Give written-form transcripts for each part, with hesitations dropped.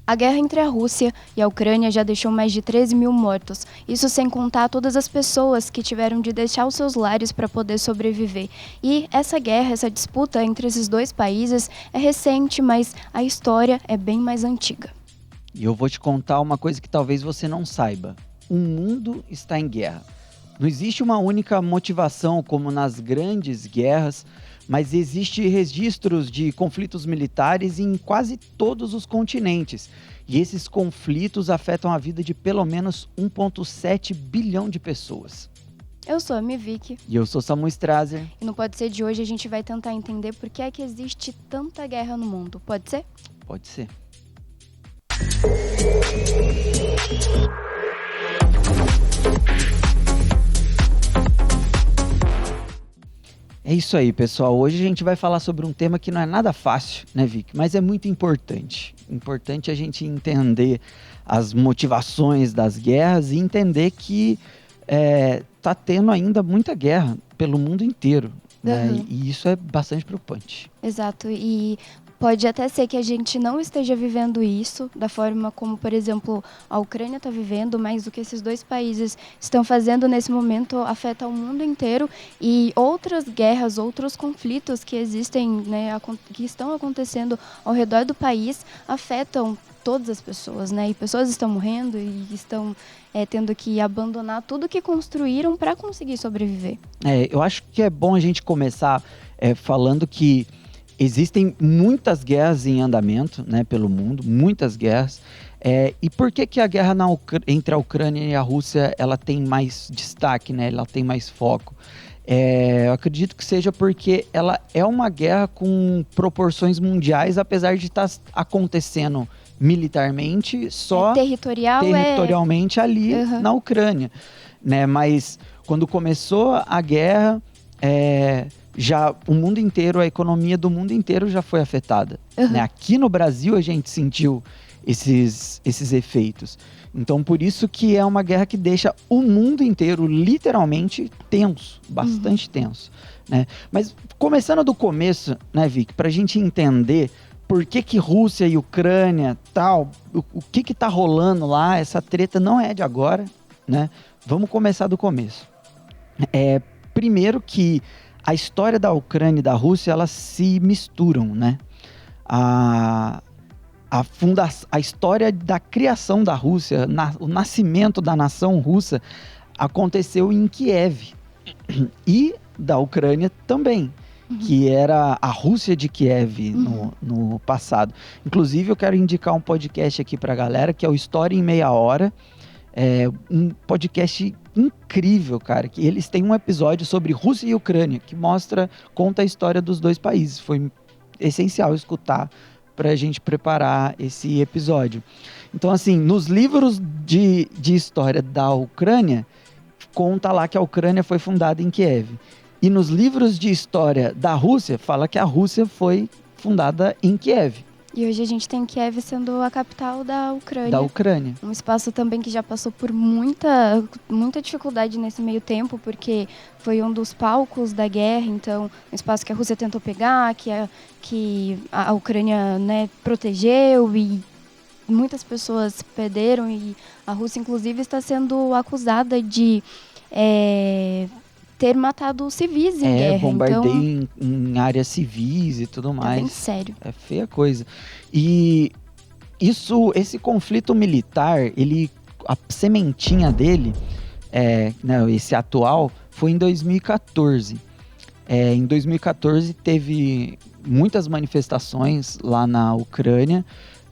A guerra entre a Rússia e a Ucrânia já deixou mais de 13 mil mortos, isso sem contar todas as pessoas que tiveram de deixar os seus lares para poder sobreviver. E essa guerra, essa disputa entre esses dois países é recente, mas a história é bem mais antiga. E eu vou te contar uma coisa que talvez você não saiba. O mundo está em guerra. Não existe uma única motivação como nas grandes guerras, mas existem registros de conflitos militares em quase todos os continentes. E esses conflitos afetam a vida de pelo menos 1,7 bilhão de pessoas. Eu sou a Mivik. E eu sou Samu Strazer. E no Pode Ser de hoje a gente vai tentar entender por que é que existe tanta guerra no mundo. Pode ser? Pode ser. É isso aí, pessoal. Hoje a gente vai falar sobre um tema que não é nada fácil, né, Vic? Mas é muito importante. Importante a gente entender as motivações das guerras e entender que tá tendo ainda muita guerra pelo mundo inteiro. Né? E isso é bastante preocupante. Exato. E pode até ser que a gente não esteja vivendo isso da forma como, por exemplo, a Ucrânia está vivendo, mas o que esses dois países estão fazendo nesse momento afeta o mundo inteiro e outras guerras, outros conflitos que existem, né, que estão acontecendo ao redor do país afetam todas as pessoas, né? E pessoas estão morrendo e estão tendo que abandonar tudo que construíram para conseguir sobreviver. Eu acho que é bom a gente começar falando que existem muitas guerras em andamento, né, pelo mundo, muitas guerras. E por que a guerra entre a Ucrânia e a Rússia ela tem mais destaque, né, ela tem mais foco? Eu acredito que seja porque ela é uma guerra com proporções mundiais, apesar de estar acontecendo militarmente só territorialmente ali na Ucrânia. Né? Mas quando começou a guerra, já o mundo inteiro, a economia do mundo inteiro já foi afetada. Né? Aqui no Brasil a gente sentiu esses efeitos. Então por isso que é uma guerra que deixa o mundo inteiro literalmente tenso, bastante tenso. Né? Mas começando do começo, né, Vic, para a gente entender por que Rússia e Ucrânia, tal, o que tá rolando lá, essa treta não é de agora, né? Vamos começar do começo. Primeiro que a história da Ucrânia e da Rússia, elas se misturam, né? A história da criação da Rússia, o nascimento da nação russa aconteceu em Kiev e da Ucrânia também. Que era a Rússia de Kiev no passado. Inclusive, eu quero indicar um podcast aqui pra galera, que é o História em Meia Hora. É um podcast incrível, cara. Que eles têm um episódio sobre Rússia e Ucrânia, que conta a história dos dois países. Foi essencial escutar pra gente preparar esse episódio. Então, assim, nos livros de história da Ucrânia, conta lá que a Ucrânia foi fundada em Kiev. E nos livros de história da Rússia, fala que a Rússia foi fundada em Kiev. E hoje a gente tem Kiev sendo a capital da Ucrânia. Da Ucrânia. Um espaço também que já passou por muita dificuldade nesse meio tempo, porque foi um dos palcos da guerra, então um espaço que a Rússia tentou pegar, que a Ucrânia, né, protegeu e muitas pessoas perderam. E a Rússia, inclusive, está sendo acusada de ter matado civis em guerra. Bombardeio em áreas civis e tudo mais. Tá bem sério. É feia coisa. E esse conflito militar, a sementinha dele, né, esse atual, foi em 2014. Em 2014 teve muitas manifestações lá na Ucrânia,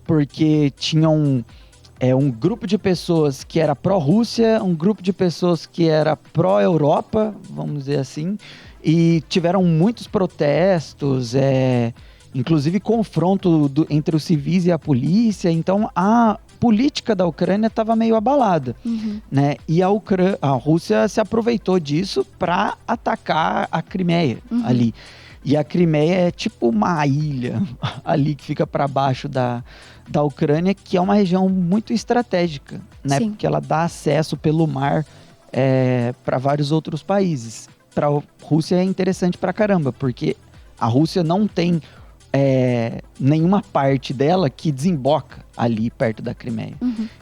porque tinham um grupo de pessoas que era pró-Rússia, um grupo de pessoas que era pró-Europa, vamos dizer assim, e tiveram muitos protestos, inclusive confronto entre os civis e a polícia. Então a política da Ucrânia estava meio abalada, né? E a Rússia se aproveitou disso para atacar a Crimeia ali. E a Crimeia é tipo uma ilha ali que fica para baixo da Ucrânia, que é uma região muito estratégica, né? Sim. Porque ela dá acesso pelo mar para vários outros países. Para a Rússia é interessante pra caramba, porque a Rússia não tem nenhuma parte dela que desemboca ali perto da Crimeia.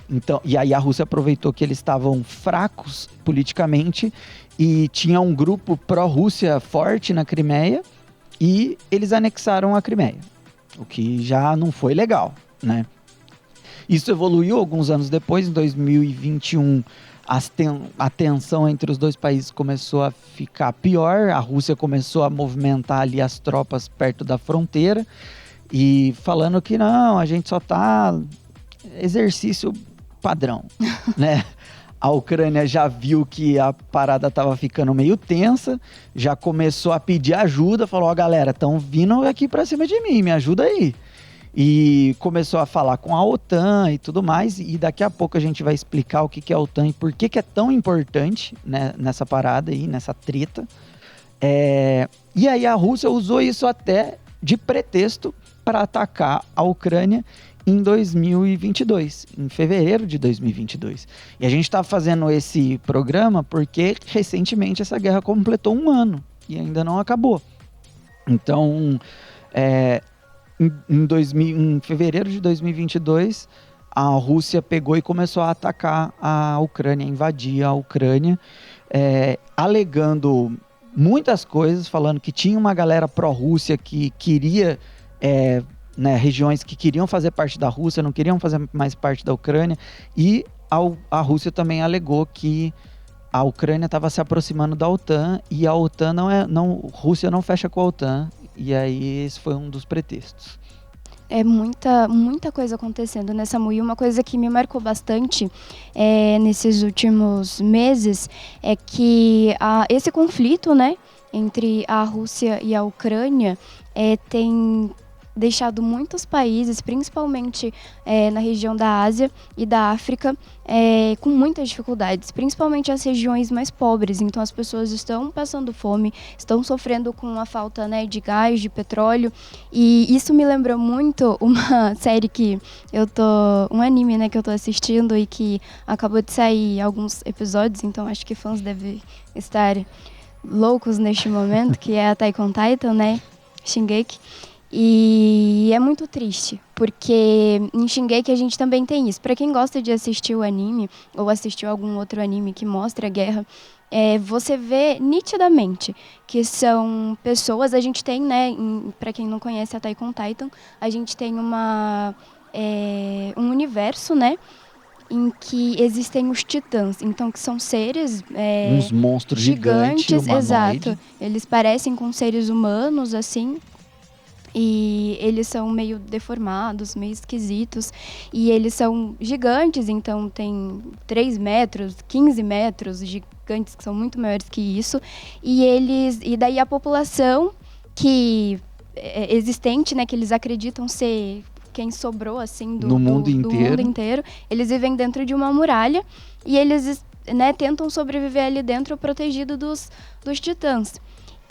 Então, e aí a Rússia aproveitou que eles estavam fracos politicamente e tinha um grupo pró-Rússia forte na Crimeia e eles anexaram a Crimeia, o que já não foi legal, né? Isso evoluiu alguns anos depois, em 2021, a tensão entre os dois países começou a ficar pior, a Rússia começou a movimentar ali as tropas perto da fronteira e falando que não, a gente só tá exercício padrão, né? A Ucrânia já viu que a parada estava ficando meio tensa, já começou a pedir ajuda, falou, ó, galera, estão vindo aqui para cima de mim, me ajuda aí. E começou a falar com a OTAN e tudo mais, e daqui a pouco a gente vai explicar o que é a OTAN e por que é tão importante, né, nessa parada aí, nessa treta. E aí a Rússia usou isso até de pretexto para atacar a Ucrânia em 2022, em fevereiro de 2022. E a gente está fazendo esse programa porque recentemente essa guerra completou 1 ano e ainda não acabou. Então, em fevereiro de 2022, a Rússia pegou e começou a atacar a Ucrânia, invadir a Ucrânia, alegando muitas coisas, falando que tinha uma galera pró-Rússia que queria, regiões que queriam fazer parte da Rússia, não queriam fazer mais parte da Ucrânia, e a Rússia também alegou que a Ucrânia estava se aproximando da OTAN, e a OTAN Rússia não fecha com a OTAN, e aí esse foi um dos pretextos. É muita coisa acontecendo nessa MUI. Uma coisa que me marcou bastante nesses últimos meses é que esse conflito, né, entre a Rússia e a Ucrânia tem deixado muitos países, principalmente na região da Ásia e da África, com muitas dificuldades, principalmente as regiões mais pobres. Então as pessoas estão passando fome, estão sofrendo com a falta, né, de gás, de petróleo, e isso me lembrou muito uma série um anime, né, que eu tô assistindo e que acabou de sair alguns episódios, então acho que fãs devem estar loucos neste momento, que é a Attack on Titan, né, Shingeki. E é muito triste, porque em Shingeki a gente também tem isso. Para quem gosta de assistir o anime, ou assistiu algum outro anime que mostra a guerra, você vê nitidamente que são pessoas. A gente tem, né, para quem não conhece a Attack on Titan, a gente tem um universo, né, em que existem os titãs, então que são seres uns monstros gigantes, exato. Eles parecem com seres humanos, assim. E eles são meio deformados, meio esquisitos. E eles são gigantes, então tem 3 metros, 15 metros, gigantes que são muito maiores que isso. E daí a população existente, né, que eles acreditam ser quem sobrou assim do mundo inteiro, eles vivem dentro de uma muralha e eles, né, tentam sobreviver ali dentro protegido dos titãs.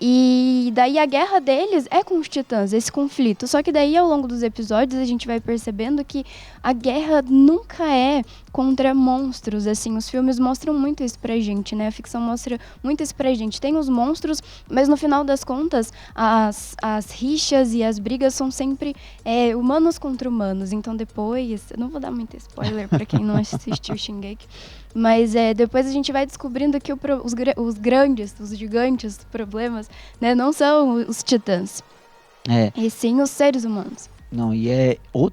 E daí a guerra deles é com os titãs, esse conflito. Só que daí ao longo dos episódios a gente vai percebendo que a guerra nunca é contra monstros, assim. Os filmes mostram muito isso pra gente, né? A ficção mostra muito isso pra gente. Tem os monstros, mas no final das contas as rixas e as brigas são sempre humanos contra humanos. Então depois, eu não vou dar muito spoiler pra quem não assistiu Shingeki, mas depois a gente vai descobrindo que os gigantes problemas, né, não são os titãs, e sim os seres humanos. Não, e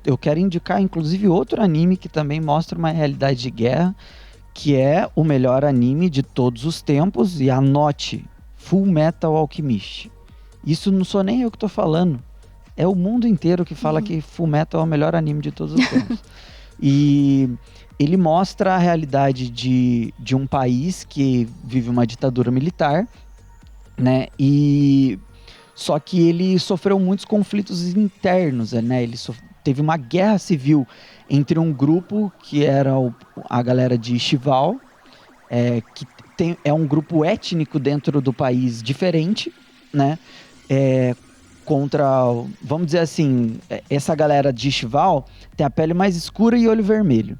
eu quero indicar, inclusive, outro anime que também mostra uma realidade de guerra, que é o melhor anime de todos os tempos, e anote, Full Metal Alchemist. Isso não sou nem eu que tô falando, é o mundo inteiro que fala que Full Metal é o melhor anime de todos os tempos. E ele mostra a realidade de um país que vive uma ditadura militar, né? Só que ele sofreu muitos conflitos internos, né? Ele teve uma guerra civil entre um grupo que era a galera de Chival, que é um grupo étnico dentro do país diferente, né? Contra, vamos dizer assim, essa galera de Chival tem a pele mais escura e olho vermelho.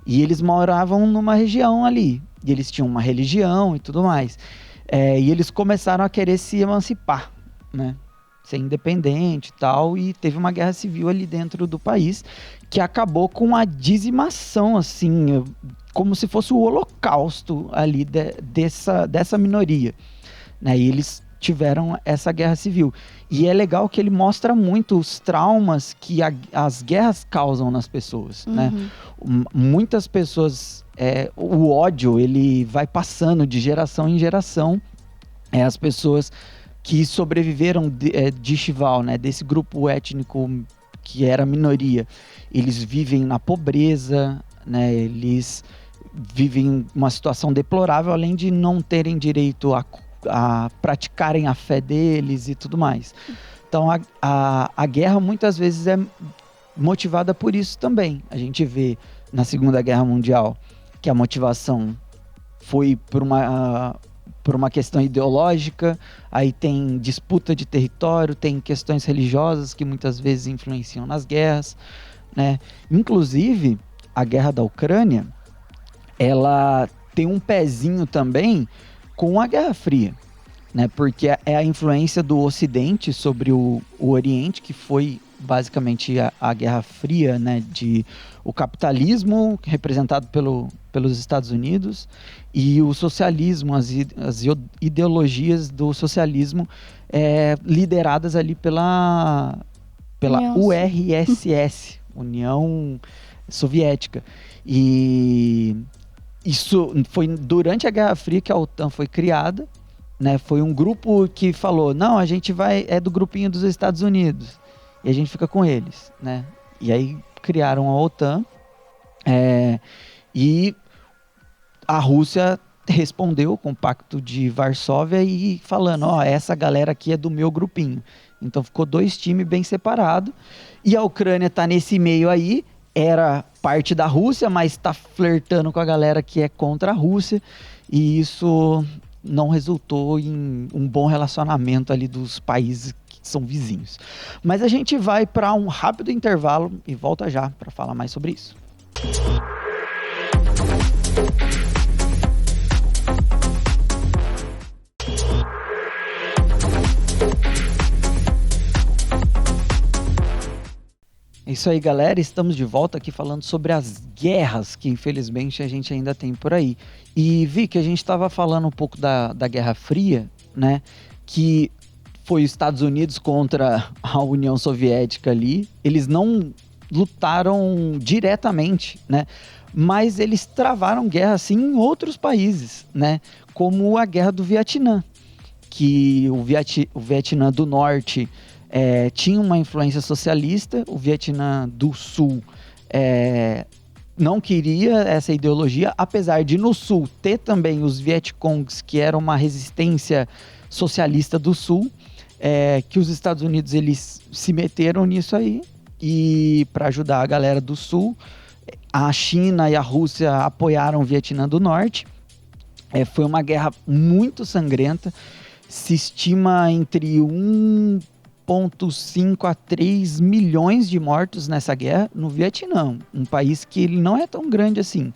E eles moravam numa região ali, e eles tinham uma religião e tudo mais. E eles começaram a querer se emancipar, né? ser independente e tal, e teve uma guerra civil ali dentro do país que acabou com a dizimação, assim, como se fosse o holocausto ali dessa minoria, né? E eles tiveram essa guerra civil. E é legal que ele mostra muito os traumas que as guerras causam nas pessoas, né? Muitas pessoas, o ódio, ele vai passando de geração em geração. As pessoas que sobreviveram de Chival, né? Desse grupo étnico que era minoria, eles vivem na pobreza, né? Eles vivem uma situação deplorável, além de não terem direito a praticarem a fé deles e tudo mais. Então a guerra muitas vezes é motivada por isso também. A gente vê na Segunda Guerra Mundial que a motivação foi por uma questão ideológica, aí tem disputa de território, tem questões religiosas que muitas vezes influenciam nas guerras, né? Inclusive, a guerra da Ucrânia, ela tem um pezinho também com a Guerra Fria, né? Porque é a influência do Ocidente sobre o Oriente, que foi basicamente a Guerra Fria, né? O capitalismo, representado pelos Estados Unidos, e o socialismo, as ideologias do socialismo lideradas ali pela URSS, União Soviética. E isso foi durante a Guerra Fria que a OTAN foi criada, né? Foi um grupo que falou, não, a gente é do grupinho dos Estados Unidos, e a gente fica com eles, né? E aí criaram a OTAN, e a Rússia respondeu com o Pacto de Varsóvia e falando, essa galera aqui é do meu grupinho. Então ficou 2 times bem separados, e a Ucrânia tá nesse meio aí, era parte da Rússia, mas está flertando com a galera que é contra a Rússia, e isso não resultou em um bom relacionamento ali dos países que são vizinhos. Mas a gente vai para um rápido intervalo e volta já para falar mais sobre isso. É isso aí, galera, estamos de volta aqui falando sobre as guerras que infelizmente a gente ainda tem por aí. E vi que a gente estava falando um pouco da Guerra Fria, né, que foi os Estados Unidos contra a União Soviética ali. Eles não lutaram diretamente, né, mas eles travaram guerra assim em outros países, né, como a Guerra do Vietnã, que o Vietnã do Norte tinha uma influência socialista, o Vietnã do Sul não queria essa ideologia, apesar de no Sul ter também os Vietcongs, que eram uma resistência socialista do Sul, que os Estados Unidos eles se meteram nisso aí, e para ajudar a galera do Sul, a China e a Rússia apoiaram o Vietnã do Norte. Foi uma guerra muito sangrenta, se estima entre 1,5 a 3 milhões de mortos nessa guerra no Vietnã, um país que ele não é tão grande assim.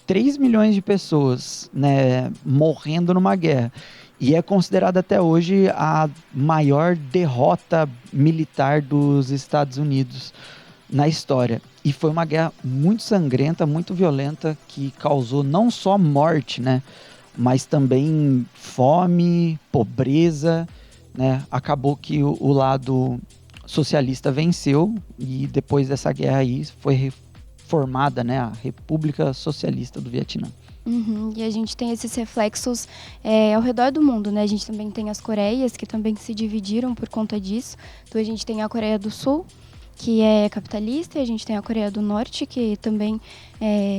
3 milhões de pessoas, né, morrendo numa guerra. E é considerada até hoje a maior derrota militar dos Estados Unidos na história. E foi uma guerra muito sangrenta, muito violenta, que causou não só morte, né, mas também fome, pobreza, né? Acabou que o lado socialista venceu, e depois dessa guerra aí foi formada, né, a República Socialista do Vietnã. E a gente tem esses reflexos ao redor do mundo, né? A gente também tem as Coreias, que também se dividiram por conta disso. Então a gente tem a Coreia do Sul, que é capitalista, e a gente tem a Coreia do Norte, que também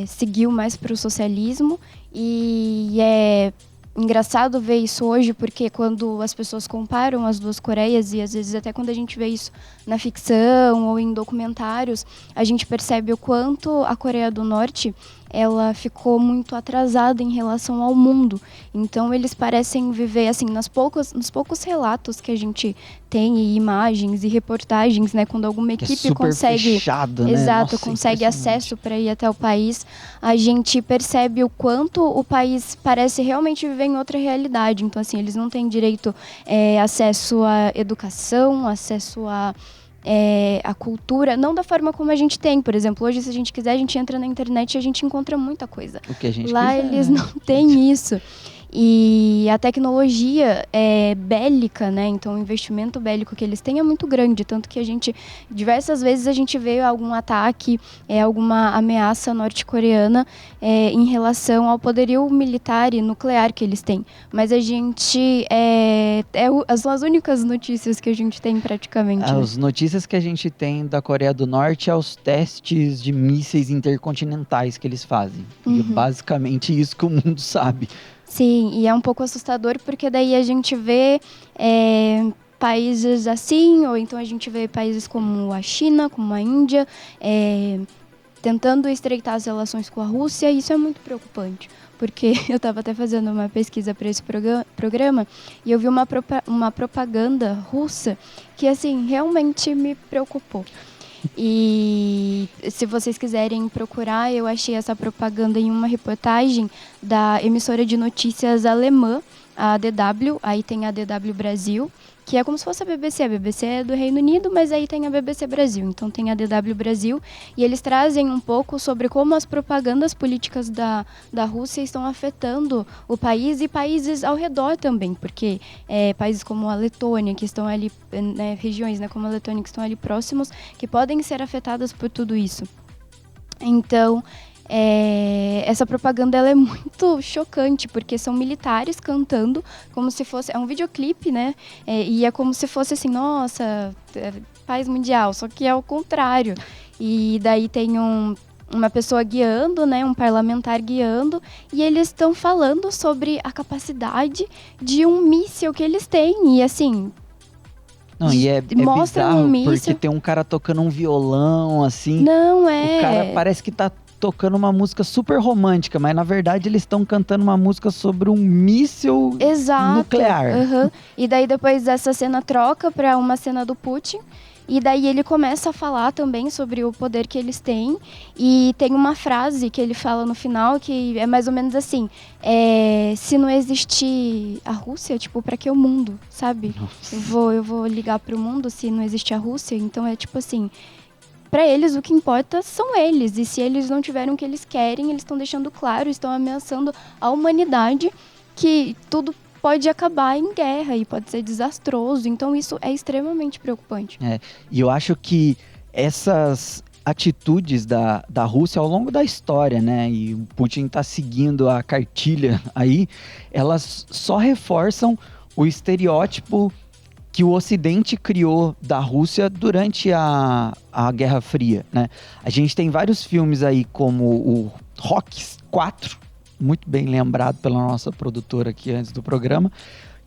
seguiu mais para o socialismo. E é engraçado ver isso hoje, porque quando as pessoas comparam as duas Coreias, e às vezes até quando a gente vê isso na ficção ou em documentários, a gente percebe o quanto a Coreia do Norte ela ficou muito atrasada em relação ao mundo. Então eles parecem viver, assim, nos poucos relatos que a gente tem, e imagens e reportagens, né, quando alguma equipe super consegue, fechado, né? exato, Nossa, consegue impressionante. acesso para ir até o país, a gente percebe o quanto o país parece realmente viver em outra realidade. Então, assim, eles não têm direito acesso à educação, acesso a cultura, não da forma como a gente tem. Por exemplo, hoje, se a gente quiser, a gente entra na internet e a gente encontra muita coisa. O que a gente Lá quiser, eles né? não têm isso. E a tecnologia é bélica, né? Então o investimento bélico que eles têm é muito grande, tanto que diversas vezes a gente vê algum ataque, alguma ameaça norte-coreana em relação ao poderio militar e nuclear que eles têm. Mas a gente são as únicas notícias que a gente tem praticamente. Né? As notícias que a gente tem da Coreia do Norte é os testes de mísseis intercontinentais que eles fazem. E é basicamente isso que o mundo sabe. Sim, e é um pouco assustador porque daí a gente vê países assim, ou então a gente vê países como a China, como a Índia, tentando estreitar as relações com a Rússia, e isso é muito preocupante. Porque eu estava até fazendo uma pesquisa para esse programa e eu vi uma propaganda russa que, assim, realmente me preocupou. E se vocês quiserem procurar, eu achei essa propaganda em uma reportagem da emissora de notícias alemã, a DW, aí tem a DW Brasil, que é como se fosse a BBC é do Reino Unido, mas aí tem a BBC Brasil, então tem a DW Brasil, e eles trazem um pouco sobre como as propagandas políticas da Rússia estão afetando o país e países ao redor também, porque países como a Letônia, que estão ali, né, regiões, né, como a Letônia, que estão ali próximos, que podem ser afetadas por tudo isso. Então, essa propaganda ela é muito chocante, porque são militares cantando como se fosse... É um videoclipe, né? E é como se fosse assim, nossa, paz mundial, só que é o contrário. E daí tem uma pessoa guiando, né, um parlamentar guiando, e eles estão falando sobre a capacidade de um míssil que eles têm. E assim... Não, e é mostra bizarro, um míssil... porque tem um cara tocando um violão, assim. Não, O cara parece que tá tocando uma música super romântica, mas na verdade eles estão cantando uma música sobre um míssil nuclear. E daí depois dessa cena troca para uma cena do Putin. E daí ele começa a falar também sobre o poder que eles têm. E tem uma frase que ele fala no final que é mais ou menos assim: se não existir a Rússia, tipo, pra que o mundo, sabe? Eu vou ligar pro mundo se não existir a Rússia. Então é tipo assim, pra eles o que importa são eles. E se eles não tiverem o que eles querem, eles estão deixando claro, estão ameaçando a humanidade, que tudo pode acabar em guerra e pode ser desastroso. Então isso é extremamente preocupante. E eu acho que essas atitudes da Rússia ao longo da história, né, e o Putin está seguindo a cartilha aí, elas só reforçam o estereótipo que o Ocidente criou da Rússia durante a Guerra Fria, né? A gente tem vários filmes aí como o Rocky 4, muito bem lembrado pela nossa produtora aqui antes do programa,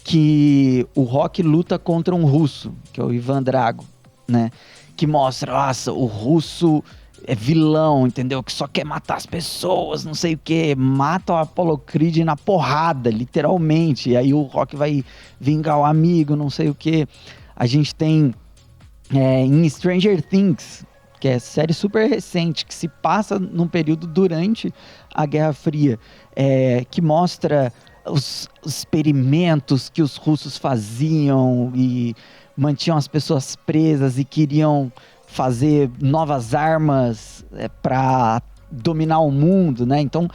que o Rocky luta contra um russo, que é o Ivan Drago, né? Que mostra, nossa, o russo é vilão, entendeu? Que só quer matar as pessoas, não sei o quê. Mata o Apollo Creed na porrada, literalmente. E aí o Rocky vai vingar o amigo, não sei o quê. A gente tem em Stranger Things, que é série super recente, que se passa num período durante a Guerra Fria, que mostra os experimentos que os russos faziam e mantinham as pessoas presas e queriam fazer novas armas para dominar o mundo, né? Então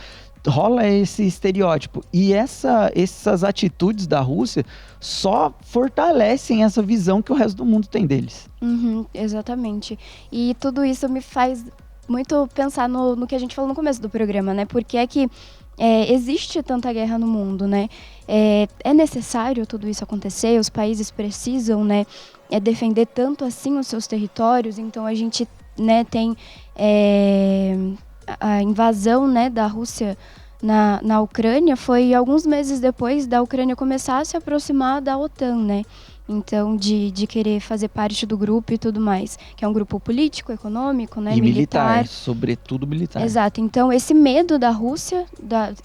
rola esse estereótipo. E essas atitudes da Rússia só fortalecem essa visão que o resto do mundo tem deles. Exatamente. E tudo isso me faz muito pensar no que a gente falou no começo do programa, né? Porque é que existe tanta guerra no mundo, né? É necessário tudo isso acontecer, os países precisam, né, defender tanto assim os seus territórios. Então a gente, né, tem a invasão, né, da Rússia na Ucrânia, foi alguns meses depois da Ucrânia começar a se aproximar da OTAN, né? então de querer fazer parte do grupo e tudo mais, que é um grupo político, econômico, né, E militar, sobretudo militar. Exato. Então, esse medo da Rússia,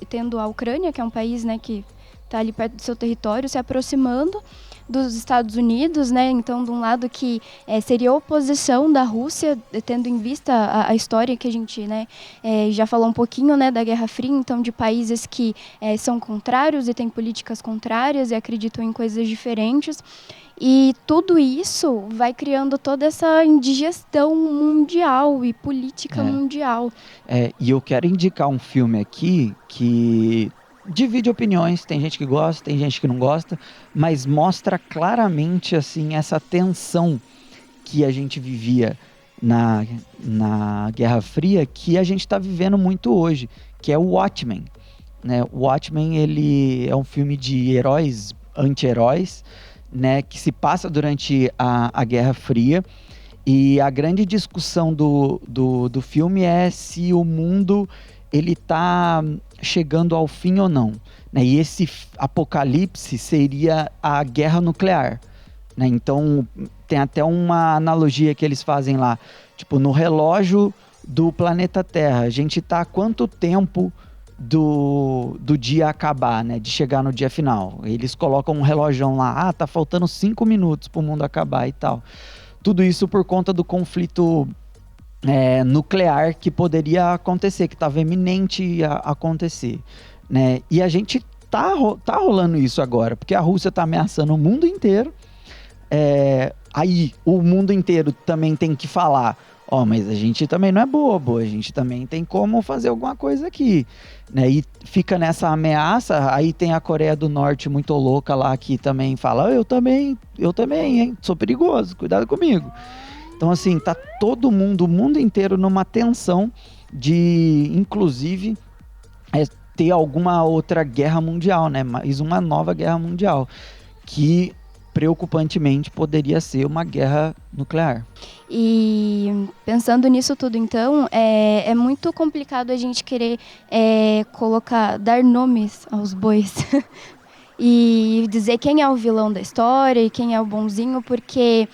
tendo a Ucrânia, que é um país, né, que está ali perto do seu território, se aproximando dos Estados Unidos, né? Então, de um lado que seria oposição da Rússia, tendo em vista a história que a gente, né, já falou um pouquinho, né, da Guerra Fria, então de países que são contrários e têm políticas contrárias e acreditam em coisas diferentes. E tudo isso vai criando toda essa indigestão mundial e política mundial. E eu quero indicar um filme aqui que divide opiniões, tem gente que gosta, tem gente que não gosta, mas mostra claramente assim essa tensão que a gente vivia na Guerra Fria, que a gente está vivendo muito hoje, que é o Watchmen, né? O Watchmen, ele é um filme de heróis, anti-heróis, né, que se passa durante a Guerra Fria, e a grande discussão do filme é se o mundo ele está chegando ao fim ou não, né? E esse apocalipse seria a guerra nuclear, né? Então tem até uma analogia que eles fazem lá, tipo, no relógio do planeta Terra, a gente está há quanto tempo do dia acabar, né? De chegar no dia final. Eles colocam um relógio lá, tá faltando 5 minutos para o mundo acabar e tal. Tudo isso por conta do conflito nuclear que poderia acontecer, que estava iminente a acontecer, né? E a gente tá rolando isso agora, porque a Rússia está ameaçando o mundo inteiro. Aí o mundo inteiro também tem que falar, mas a gente também não é bobo, a gente também tem como fazer alguma coisa aqui, né? E fica nessa ameaça. Aí tem a Coreia do Norte muito louca lá, que também fala, eu também, hein? Sou perigoso, cuidado comigo. Então assim, tá todo mundo, o mundo inteiro numa tensão de, inclusive, ter alguma outra guerra mundial, né? Mais uma nova guerra mundial, que preocupantemente poderia ser uma guerra nuclear. E pensando nisso tudo, então, é muito complicado a gente querer dar nomes aos bois e dizer quem é o vilão da história e quem é o bonzinho, porque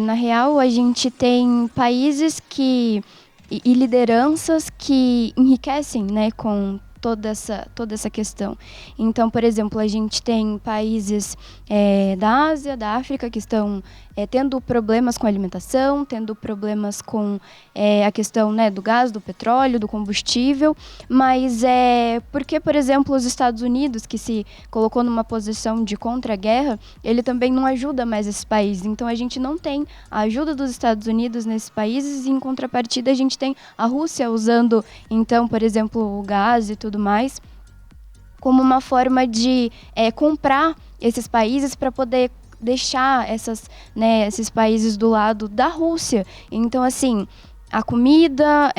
na real a gente tem países e lideranças que enriquecem, né, com toda essa questão. Então, por exemplo, a gente tem países da Ásia, da África, que estão tendo problemas com a alimentação, tendo problemas com a questão, né, do gás, do petróleo, do combustível, mas porque, por exemplo, os Estados Unidos, que se colocou numa posição de contra-guerra, ele também não ajuda mais esses países. Então, a gente não tem a ajuda dos Estados Unidos nesses países, e em contrapartida a gente tem a Rússia usando, então, por exemplo, o gás e tudo mais, como uma forma de comprar esses países para poder deixar esses países do lado da Rússia. Então, assim, a comida,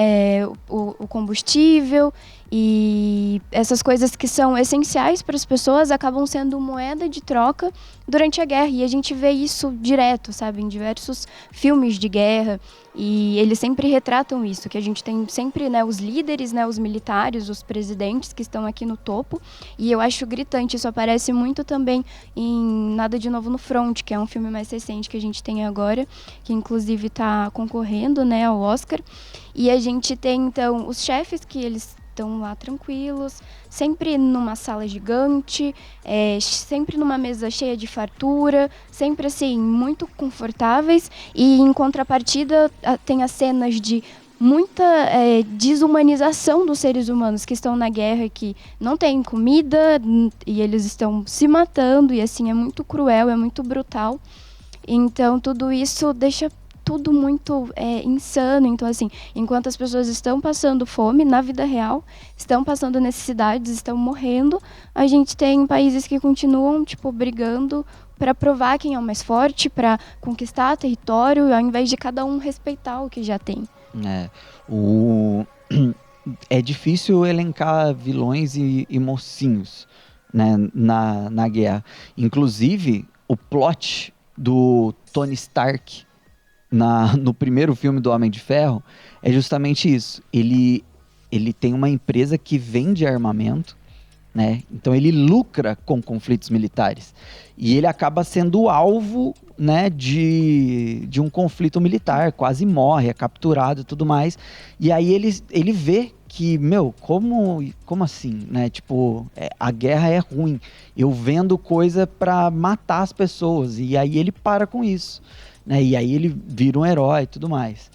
o combustível e essas coisas que são essenciais para as pessoas acabam sendo moeda de troca durante a guerra. E a gente vê isso direto, sabe, em diversos filmes de guerra. E eles sempre retratam isso, que a gente tem sempre, né, os líderes, né, os militares, os presidentes que estão aqui no topo. E eu acho gritante, isso aparece muito também em Nada de Novo no Front, que é um filme mais recente que a gente tem agora, que inclusive está concorrendo, né, ao Oscar. E a gente tem, então, os chefes que eles estão lá tranquilos, sempre numa sala gigante, sempre numa mesa cheia de fartura, sempre assim, muito confortáveis, e em contrapartida tem as cenas de muita desumanização dos seres humanos que estão na guerra, que não tem comida e eles estão se matando, e assim, é muito cruel, é muito brutal. Então tudo isso deixa tudo muito insano. Então, assim, enquanto as pessoas estão passando fome na vida real, estão passando necessidades, estão morrendo, a gente tem países que continuam, tipo, brigando para provar quem é o mais forte, para conquistar território, ao invés de cada um respeitar o que já tem. É difícil elencar vilões e mocinhos, né, na guerra. Inclusive, o plot do Tony Stark no primeiro filme do Homem de Ferro é justamente isso. Ele tem uma empresa que vende armamento, né? Então ele lucra com conflitos militares e ele acaba sendo alvo, né, de um conflito militar, quase morre, é capturado e tudo mais. E aí ele vê que, como assim, né? Tipo, a guerra é ruim. Eu vendo coisa para matar as pessoas e aí ele para com isso, né? E aí ele vira um herói e tudo mais.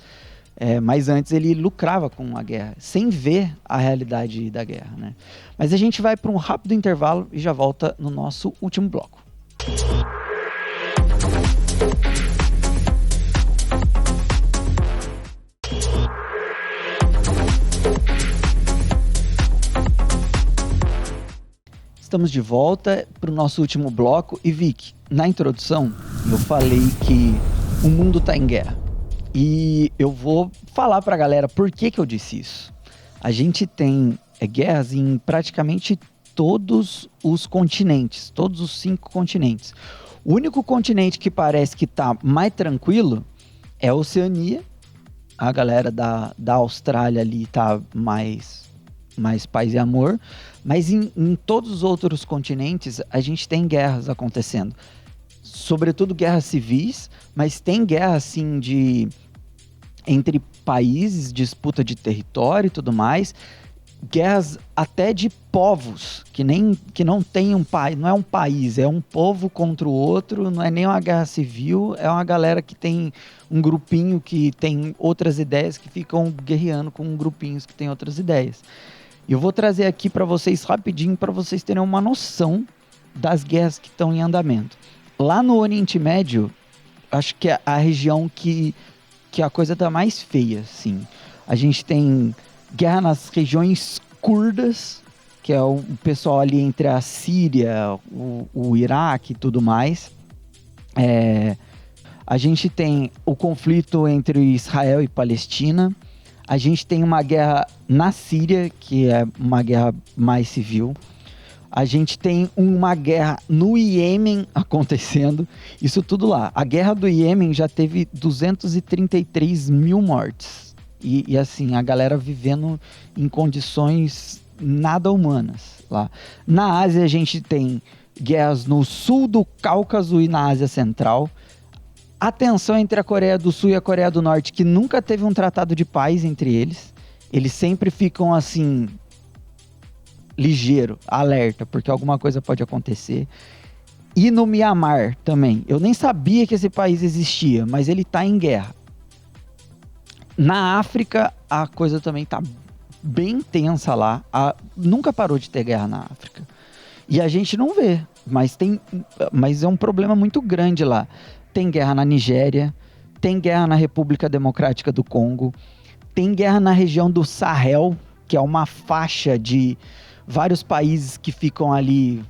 Mas antes ele lucrava com a guerra, sem ver a realidade da guerra, né? Mas a gente vai para um rápido intervalo e já volta no nosso último bloco. Estamos de volta para o nosso último bloco. E Vic, na introdução eu falei que o mundo está em guerra. E eu vou falar para a galera por que eu disse isso. A gente tem guerras em praticamente todos os continentes, todos os 5 continentes. O único continente que parece que está mais tranquilo é a Oceania. A galera da Austrália ali está mais paz e amor. Mas em todos os outros continentes a gente tem guerras acontecendo. Sobretudo guerras civis, mas tem guerra assim entre países, disputa de território e tudo mais, guerras até de povos, que não tem um país, não é um país, é um povo contra o outro, não é nem uma guerra civil, é uma galera que tem um grupinho que tem outras ideias que ficam guerreando com grupinhos que tem outras ideias. E eu vou trazer aqui para vocês rapidinho, para vocês terem uma noção das guerras que estão em andamento. Lá no Oriente Médio, acho que é a região que a coisa tá mais feia, assim. A gente tem guerra nas regiões curdas, que é o pessoal ali entre a Síria, o Iraque e tudo mais. A gente tem o conflito entre Israel e Palestina. A gente tem uma guerra na Síria, que é uma guerra mais civil. A gente tem uma guerra no Iêmen acontecendo, isso tudo lá. A guerra do Iêmen já teve 233 mil mortes. E assim, a galera vivendo em condições nada humanas lá. Na Ásia a gente tem guerras no sul do Cáucaso e na Ásia Central. A tensão entre a Coreia do Sul e a Coreia do Norte, que nunca teve um tratado de paz entre eles. Eles sempre ficam assim, ligeiro, alerta, porque alguma coisa pode acontecer. E no Mianmar também. Eu nem sabia que esse país existia, mas ele está em guerra. Na África, a coisa também está bem tensa lá. Nunca parou de ter guerra na África. E a gente não vê, mas é um problema muito grande lá. Tem guerra na Nigéria, tem guerra na República Democrática do Congo, tem guerra na região do Sahel, que é uma faixa de vários países que ficam ali,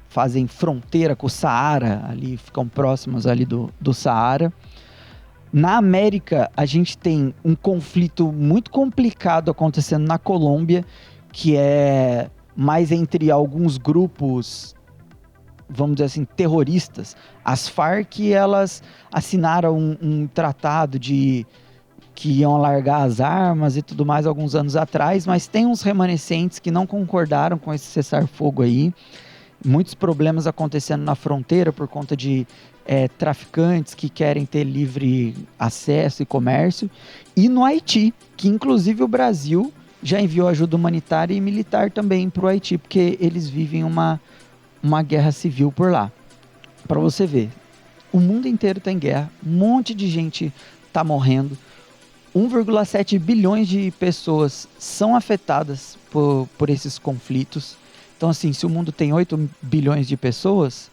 fazem fronteira com o Saara, ali ficam próximos ali do Saara. Na América, a gente tem um conflito muito complicado acontecendo na Colômbia, que é mais entre alguns grupos, vamos dizer assim, terroristas. As Farc, elas assinaram um tratado que iam largar as armas e tudo mais alguns anos atrás, mas tem uns remanescentes que não concordaram com esse cessar-fogo aí. Muitos problemas acontecendo na fronteira por conta de traficantes que querem ter livre acesso e comércio. E no Haiti, que inclusive o Brasil já enviou ajuda humanitária e militar também para o Haiti, porque eles vivem uma guerra civil por lá. Para você ver, o mundo inteiro está em guerra, um monte de gente está morrendo, 1,7 bilhões de pessoas são afetadas por esses conflitos. Então, assim, se o mundo tem 8 bilhões de pessoas,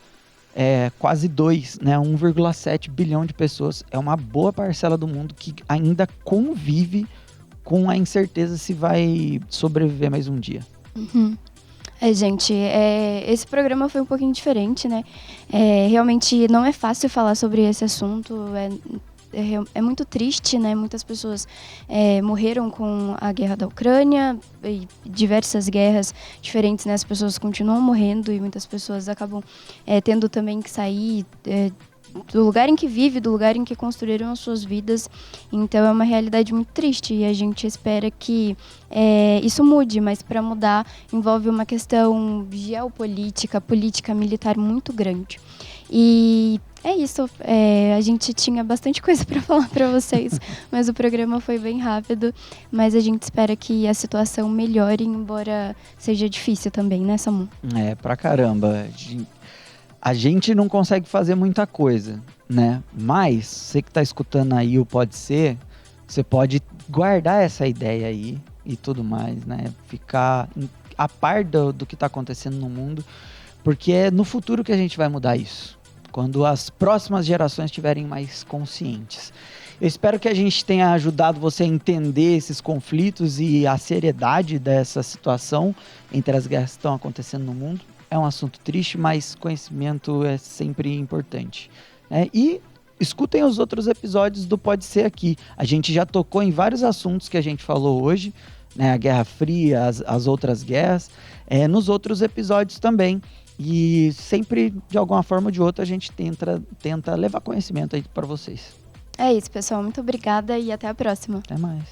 quase 2, né? 1,7 bilhão de pessoas. É uma boa parcela do mundo que ainda convive com a incerteza se vai sobreviver mais um dia. Uhum. Gente, esse programa foi um pouquinho diferente, né? Realmente não é fácil falar sobre esse assunto, é muito triste, né? Muitas pessoas morreram com a guerra da Ucrânia e diversas guerras diferentes, né? As pessoas continuam morrendo e muitas pessoas acabam tendo também que sair do lugar em que vive, do lugar em que construíram as suas vidas. Então é uma realidade muito triste e a gente espera que isso mude, mas para mudar envolve uma questão geopolítica, política, militar muito grande. E é isso, a gente tinha bastante coisa para falar para vocês, mas o programa foi bem rápido, mas a gente espera que a situação melhore, embora seja difícil também, né, Samu? Pra caramba. A gente não consegue fazer muita coisa, né? Mas, você que tá escutando aí o Pode Ser, você pode guardar essa ideia aí e tudo mais, né? Ficar a par do que tá acontecendo no mundo, porque é no futuro que a gente vai mudar isso. Quando as próximas gerações estiverem mais conscientes. Eu espero que a gente tenha ajudado você a entender esses conflitos e a seriedade dessa situação entre as guerras que estão acontecendo no mundo. É um assunto triste, mas conhecimento é sempre importante. E escutem os outros episódios do Pode Ser aqui. A gente já tocou em vários assuntos que a gente falou hoje, né? A Guerra Fria, as outras guerras, nos outros episódios também. E sempre, de alguma forma ou de outra, a gente tenta levar conhecimento aí para vocês. É isso, pessoal. Muito obrigada e até a próxima. Até mais.